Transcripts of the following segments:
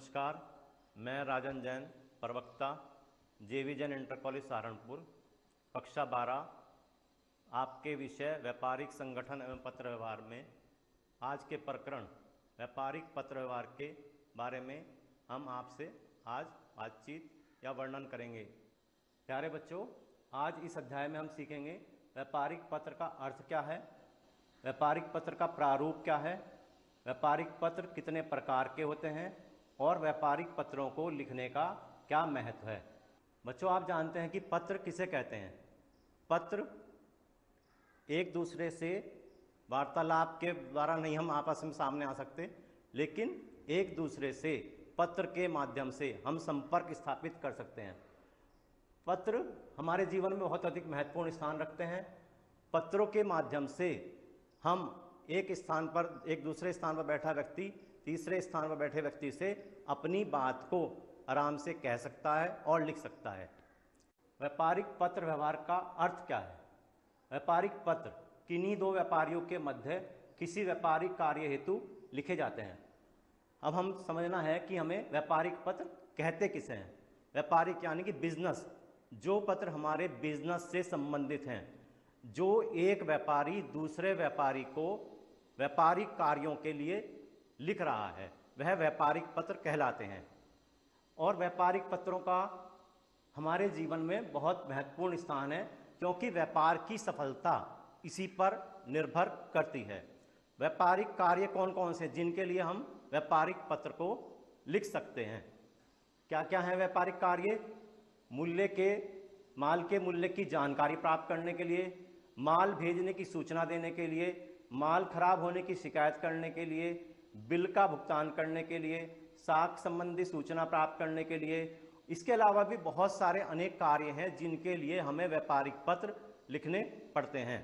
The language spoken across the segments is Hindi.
नमस्कार, मैं राजन जैन, प्रवक्ता जेवी जैन इंटर कॉलेज सहारनपुर, कक्षा 12, आपके विषय व्यापारिक संगठन एवं पत्र व्यवहार में आज के प्रकरण व्यापारिक पत्र व्यवहार के बारे में हम आपसे आज बातचीत या वर्णन करेंगे। प्यारे बच्चों, आज इस अध्याय में हम सीखेंगे व्यापारिक पत्र का अर्थ क्या है, व्यापारिक पत्र का प्रारूप क्या है, व्यापारिक पत्र कितने प्रकार के होते हैं और व्यापारिक पत्रों को लिखने का क्या महत्व है। बच्चों, आप जानते हैं कि पत्र किसे कहते हैं। पत्र एक दूसरे से वार्तालाप के द्वारा नहीं हम आपस में सामने आ सकते, लेकिन एक दूसरे से पत्र के माध्यम से हम संपर्क स्थापित कर सकते हैं। पत्र हमारे जीवन में बहुत अधिक महत्वपूर्ण स्थान रखते हैं। पत्रों के माध्यम से हम एक स्थान पर, एक दूसरे स्थान पर बैठा व्यक्ति तीसरे स्थान पर बैठे व्यक्ति से अपनी बात को आराम से कह सकता है और लिख सकता है। व्यापारिक पत्र व्यवहार का अर्थ क्या है। व्यापारिक पत्र किन्हीं दो व्यापारियों के मध्य किसी व्यापारिक कार्य हेतु लिखे जाते हैं। अब हम समझना है कि हमें व्यापारिक पत्र कहते किसे हैं। व्यापारिक यानी कि बिजनेस, जो पत्र हमारे बिजनेस से संबंधित हैं, जो एक व्यापारी दूसरे व्यापारी को व्यापारिक कार्यों के लिए लिख रहा है, वह व्यापारिक पत्र कहलाते हैं। और व्यापारिक पत्रों का हमारे जीवन में बहुत महत्वपूर्ण स्थान है, क्योंकि व्यापार की सफलता इसी पर निर्भर करती है। व्यापारिक कार्य कौन कौन से जिनके लिए हम व्यापारिक पत्र को लिख सकते हैं। क्या क्या है व्यापारिक कार्य। माल के मूल्य की जानकारी प्राप्त करने के लिए, माल भेजने की सूचना देने के लिए, माल खराब होने की शिकायत करने के लिए, बिल का भुगतान करने के लिए, साख संबंधी सूचना प्राप्त करने के लिए। इसके अलावा भी बहुत सारे अनेक कार्य हैं जिनके लिए हमें व्यापारिक पत्र लिखने पड़ते हैं।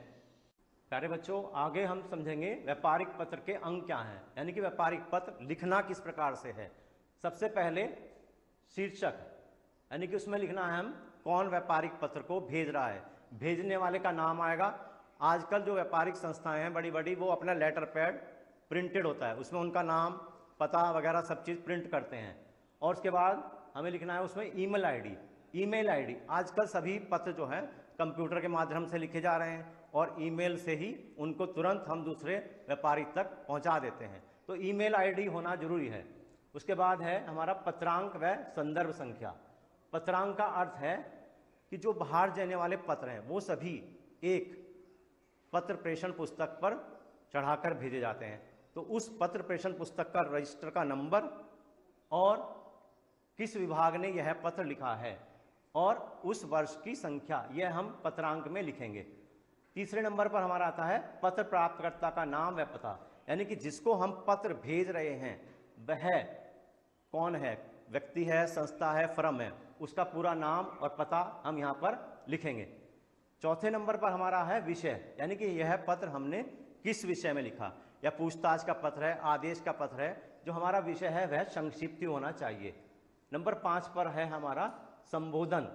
प्यारे बच्चों, आगे हम समझेंगे व्यापारिक पत्र के अंग क्या हैं, यानी कि व्यापारिक पत्र लिखना किस प्रकार से है। सबसे पहले शीर्षक, यानी कि उसमें लिखना है हम कौन व्यापारिक पत्र को भेज रहा है। भेजने वाले का नाम आएगा। आजकल जो व्यापारिक संस्थाएं हैं बड़ी बड़ी, वो अपना लेटर पैड प्रिंटेड होता है, उसमें उनका नाम, पता वगैरह सब चीज़ प्रिंट करते हैं। और उसके बाद हमें लिखना है उसमें ईमेल आईडी। आजकल सभी पत्र जो है कंप्यूटर के माध्यम से लिखे जा रहे हैं और ईमेल से ही उनको तुरंत हम दूसरे व्यापारी तक पहुंचा देते हैं, तो ईमेल आईडी होना जरूरी है। उसके बाद है हमारा पत्रांक व संदर्भ संख्या। पत्रांक का अर्थ है कि जो बाहर जाने वाले पत्र हैं वो सभी एक पत्र प्रेषण पुस्तक पर चढ़ाकर भेजे जाते हैं। तो उस पत्र प्रेषण पुस्तक का रजिस्टर का नंबर और किस विभाग ने यह पत्र लिखा है और उस वर्ष की संख्या, यह हम पत्रांक में लिखेंगे। तीसरे नंबर पर हमारा आता है पत्र प्राप्तकर्ता का नाम व पता, यानी कि जिसको हम पत्र भेज रहे हैं वह कौन है, व्यक्ति है, संस्था है, फर्म है, उसका पूरा नाम और पता हम यहाँ पर लिखेंगे। चौथे नंबर पर हमारा है विषय, यानी कि यह पत्र हमने किस विषय में लिखा, या पूछताछ का पत्र है, आदेश का पत्र है, जो हमारा विषय है वह संक्षिप्त होना चाहिए। नंबर 5 पर है हमारा संबोधन,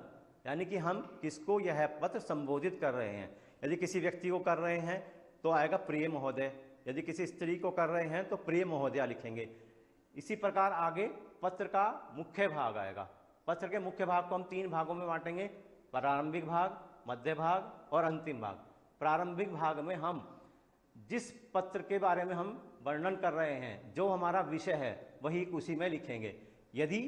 यानी कि हम किसको यह पत्र संबोधित कर रहे हैं। यदि किसी व्यक्ति को कर रहे हैं तो आएगा प्रिय महोदय, यदि किसी स्त्री को कर रहे हैं तो प्रिय महोदया लिखेंगे। इसी प्रकार आगे पत्र का मुख्य भाग आएगा। पत्र के मुख्य भाग को हम 3 भागों में बांटेंगे, प्रारंभिक भाग, मध्य भाग और अंतिम भाग। प्रारंभिक भाग में हम जिस पत्र के बारे में हम वर्णन कर रहे हैं, जो हमारा विषय है, वही उसी में लिखेंगे। यदि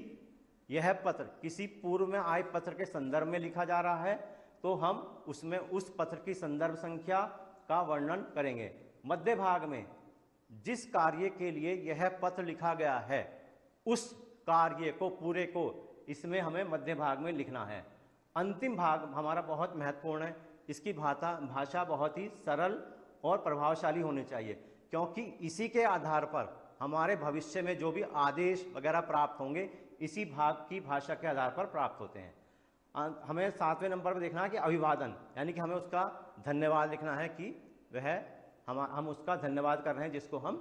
यह पत्र किसी पूर्व में आए पत्र के संदर्भ में लिखा जा रहा है तो हम उसमें उस पत्र की संदर्भ संख्या का वर्णन करेंगे। मध्य भाग में जिस कार्य के लिए यह पत्र लिखा गया है उस कार्य को, पूरे को, इसमें हमें मध्य भाग में लिखना है। अंतिम भाग हमारा बहुत महत्वपूर्ण है। इसकी भाषा बहुत ही सरल और प्रभावशाली होनी चाहिए, क्योंकि इसी के आधार पर हमारे भविष्य में जो भी आदेश वगैरह प्राप्त होंगे इसी भाग की भाषा के आधार पर प्राप्त होते हैं। हमें 7वें नंबर पर देखना है कि अभिवादन, यानी कि हमें उसका धन्यवाद लिखना है कि वह हम उसका धन्यवाद कर रहे हैं जिसको हम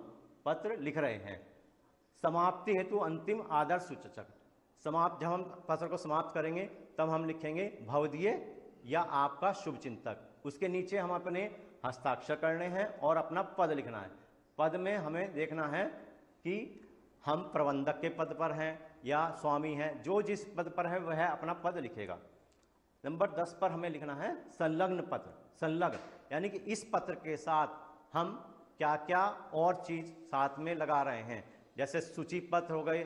पत्र लिख रहे हैं। समाप्ति हेतु अंतिम आदर्श सूचक। जब हम पत्र को समाप्त करेंगे तब हम लिखेंगे भवदीय या आपका शुभ चिंतक। उसके नीचे हम अपने हस्ताक्षर करने हैं और अपना पद लिखना है। पद में हमें देखना है कि हम प्रबंधक के पद पर हैं या स्वामी हैं, जो जिस पद पर है वह अपना पद लिखेगा। नंबर 10 पर हमें लिखना है संलग्न पत्र। संलग्न यानी कि इस पत्र के साथ हम क्या क्या और चीज साथ में लगा रहे हैं, जैसे सूची पत्र हो गए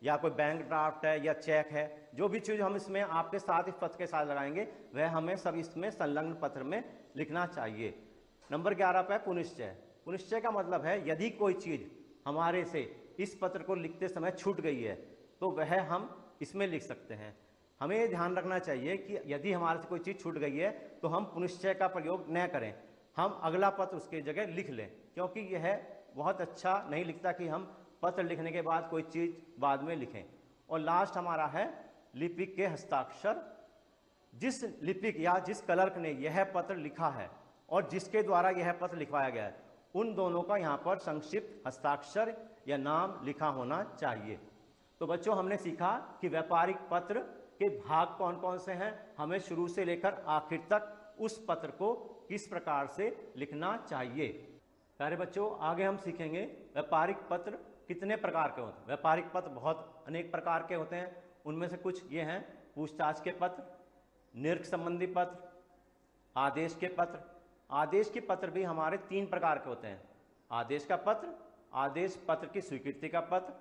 या कोई बैंक ड्राफ्ट है या चेक है, जो भी चीज हम इसमें आपके साथ इस पत्र के साथ लगाएंगे वह हमें सब इसमें संलग्न पत्र में लिखना चाहिए। नंबर 11 पर पुनिश्चय। पुनिश्चय का मतलब है यदि कोई चीज हमारे से इस पत्र को लिखते समय छूट गई है तो वह हम इसमें लिख सकते हैं। हमें ध्यान रखना चाहिए कि यदि हमारे से कोई चीज़ छूट गई है तो हम पुनिश्चय का प्रयोग न करें, हम अगला पत्र उसके जगह लिख लें, क्योंकि यह बहुत अच्छा नहीं लिखता कि हम पत्र लिखने के बाद कोई चीज़ बाद में लिखें। और लास्ट हमारा है लिपिक के हस्ताक्षर। जिस लिपिक या जिस क्लर्क ने यह पत्र लिखा है और जिसके द्वारा यह पत्र लिखवाया गया है, उन दोनों का यहाँ पर संक्षिप्त हस्ताक्षर या नाम लिखा होना चाहिए। तो बच्चों हमने सीखा कि व्यापारिक पत्र के भाग कौन कौन से हैं, हमें शुरू से लेकर आखिर तक उस पत्र को किस प्रकार से लिखना चाहिए। प्यारे बच्चों आगे हम सीखेंगे व्यापारिक पत्र कितने प्रकार के होते हैं। व्यापारिक पत्र बहुत अनेक प्रकार के होते हैं, उनमें से कुछ ये हैं पूछताछ के पत्र, निर्क संबंधी पत्र, आदेश के पत्र। आदेश के पत्र भी हमारे 3 प्रकार के होते हैं, आदेश का पत्र, आदेश पत्र की स्वीकृति का पत्र,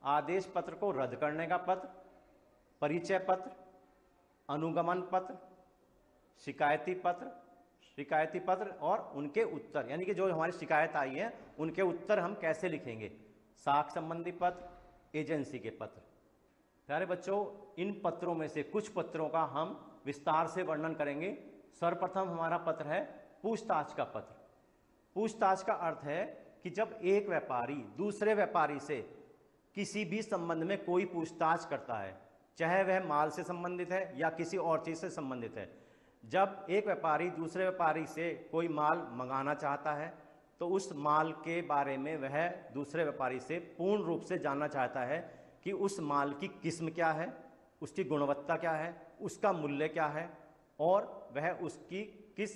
आदेश पत्र को रद्द करने का पत्र, परिचय पत्र, अनुगमन पत्र, शिकायती पत्र, शिकायती पत्र और उनके उत्तर, यानी कि जो हमारी शिकायत आई है उनके उत्तर हम कैसे लिखेंगे, साख संबंधी पत्र, एजेंसी के पत्र। प्यारे बच्चों इन पत्रों में से कुछ पत्रों का हम विस्तार से वर्णन करेंगे। सर्वप्रथम हमारा पत्र है पूछताछ का पत्र। पूछताछ का अर्थ है कि जब एक व्यापारी दूसरे व्यापारी से किसी भी संबंध में कोई पूछताछ करता है, चाहे वह माल से संबंधित है या किसी और चीज से संबंधित है, जब एक व्यापारी दूसरे व्यापारी से कोई माल मंगाना चाहता है तो उस माल के बारे में वह दूसरे व्यापारी से पूर्ण रूप से जानना चाहता है कि उस माल की किस्म क्या है, उसकी गुणवत्ता क्या है, उसका मूल्य क्या है और वह उसकी किस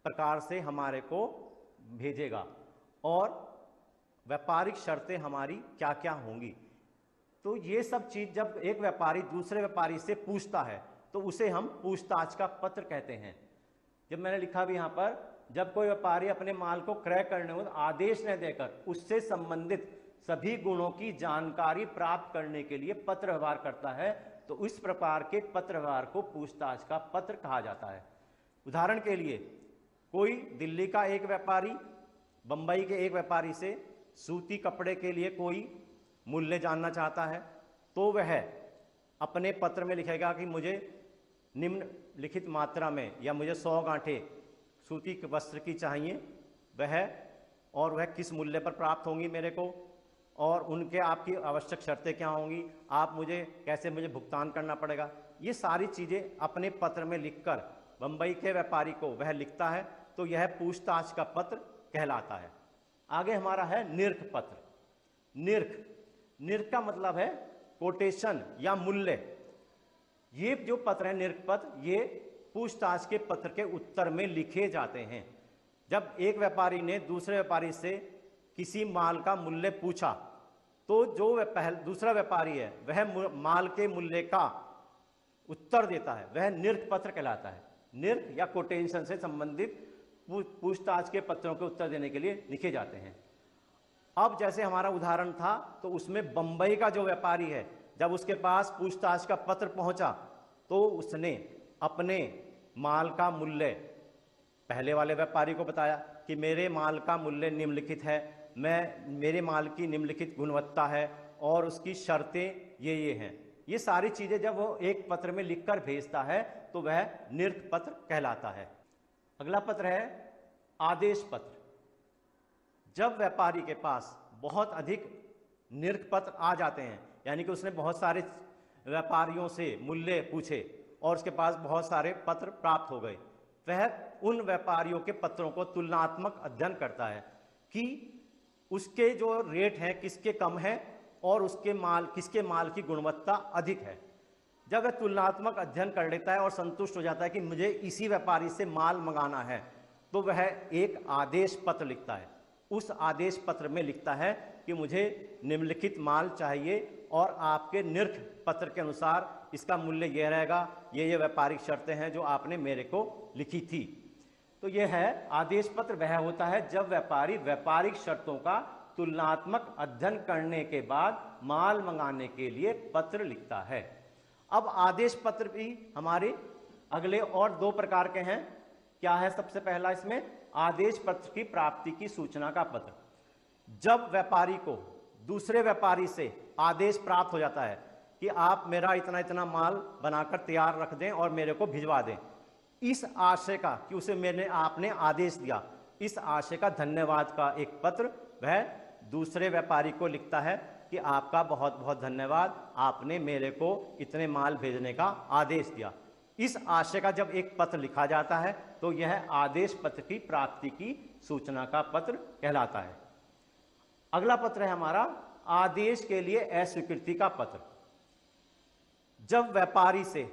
प्रकार से हमारे को भेजेगा और व्यापारिक शर्तें हमारी क्या क्या होंगी। तो ये सब चीज जब एक व्यापारी दूसरे व्यापारी से पूछता है तो उसे हम पूछताछ का पत्र कहते हैं। जब मैंने लिखा भी यहाँ पर, जब कोई व्यापारी अपने माल को क्रय करने में आदेश न देकर उससे संबंधित सभी गुणों की जानकारी प्राप्त करने के लिए पत्र व्यवहार करता है तो इस प्रकार के पत्र व्यवहार को पूछताछ का पत्र कहा जाता है। उदाहरण के लिए कोई दिल्ली का एक व्यापारी बंबई के एक व्यापारी से सूती कपड़े के लिए कोई मूल्य जानना चाहता है तो वह अपने पत्र में लिखेगा कि मुझे निम्नलिखित मात्रा में या मुझे 100 गांठें सूती वस्त्र की चाहिए, वह किस मूल्य पर प्राप्त होंगी मेरे को और उनके आपकी आवश्यक शर्तें क्या होंगी, आप मुझे भुगतान करना पड़ेगा। ये सारी चीज़ें अपने पत्र में लिखकर बंबई के व्यापारी को वह लिखता है तो यह पूछताछ का पत्र कहलाता है। आगे हमारा है निर्क पत्र। निर्क का मतलब है कोटेशन या मूल्य। ये जो पत्र है निर्क पत्र, ये पूछताछ के पत्र के उत्तर में लिखे जाते हैं। जब एक व्यापारी ने दूसरे व्यापारी से किसी माल का मूल्य पूछा तो जो दूसरा व्यापारी है वह माल के मूल्य का उत्तर देता है, वह निर्क पत्र कहलाता है। निर्क या कोटेशन से संबंधित पूछताछ के पत्रों के उत्तर देने के लिए लिखे जाते हैं। अब जैसे हमारा उदाहरण था तो उसमें बंबई का जो व्यापारी है, जब उसके पास पूछताछ का पत्र पहुंचा तो उसने अपने माल का मूल्य पहले वाले व्यापारी को बताया कि मेरे माल का मूल्य निम्नलिखित है, मेरे माल की निम्नलिखित गुणवत्ता है और उसकी शर्तें ये हैं। ये सारी चीजें जब वो एक पत्र में लिखकर भेजता है तो वह निर्क पत्र कहलाता है। अगला पत्र है आदेश पत्र। जब व्यापारी के पास बहुत अधिक निर्क पत्र आ जाते हैं, यानी कि उसने बहुत सारे व्यापारियों से मूल्य पूछे और उसके पास बहुत सारे पत्र प्राप्त हो गए, वह उन व्यापारियों के पत्रों को तुलनात्मक अध्ययन करता है कि उसके जो रेट हैं किसके कम है और किसके माल की गुणवत्ता अधिक है। जब वह तुलनात्मक अध्ययन कर लेता है और संतुष्ट हो जाता है कि मुझे इसी व्यापारी से माल मंगाना है तो वह एक आदेश पत्र लिखता है। उस आदेश पत्र में लिखता है कि मुझे निम्नलिखित माल चाहिए और आपके निर्ख पत्र के अनुसार इसका मूल्य यह रहेगा, ये व्यापारिक शर्तें हैं जो आपने मेरे को लिखी थी। तो यह है आदेश पत्र, वह होता है जब व्यापारी व्यापारिक शर्तों का तुलनात्मक अध्ययन करने के बाद माल मंगाने के लिए पत्र लिखता है। अब आदेश पत्र भी हमारे अगले और दो प्रकार के हैं। क्या है सबसे पहला इसमें? आदेश पत्र की प्राप्ति की सूचना का पत्र। जब व्यापारी को दूसरे व्यापारी से आदेश प्राप्त हो जाता है कि आप मेरा इतना इतना माल बनाकर तैयार रख दें और मेरे को भिजवा दें, इस आशय का कि उसे आपने आदेश दिया, इस आशय का धन्यवाद का एक पत्र वह दूसरे व्यापारी को लिखता है कि आपका बहुत बहुत धन्यवाद, आपने मेरे को इतने माल भेजने का आदेश दिया। इस आशय का जब एक पत्र लिखा जाता है तो यह आदेश पत्र की प्राप्ति की सूचना का पत्र कहलाता है। अगला पत्र है हमारा आदेश के लिए अस्वीकृति का पत्र। जब व्यापारी से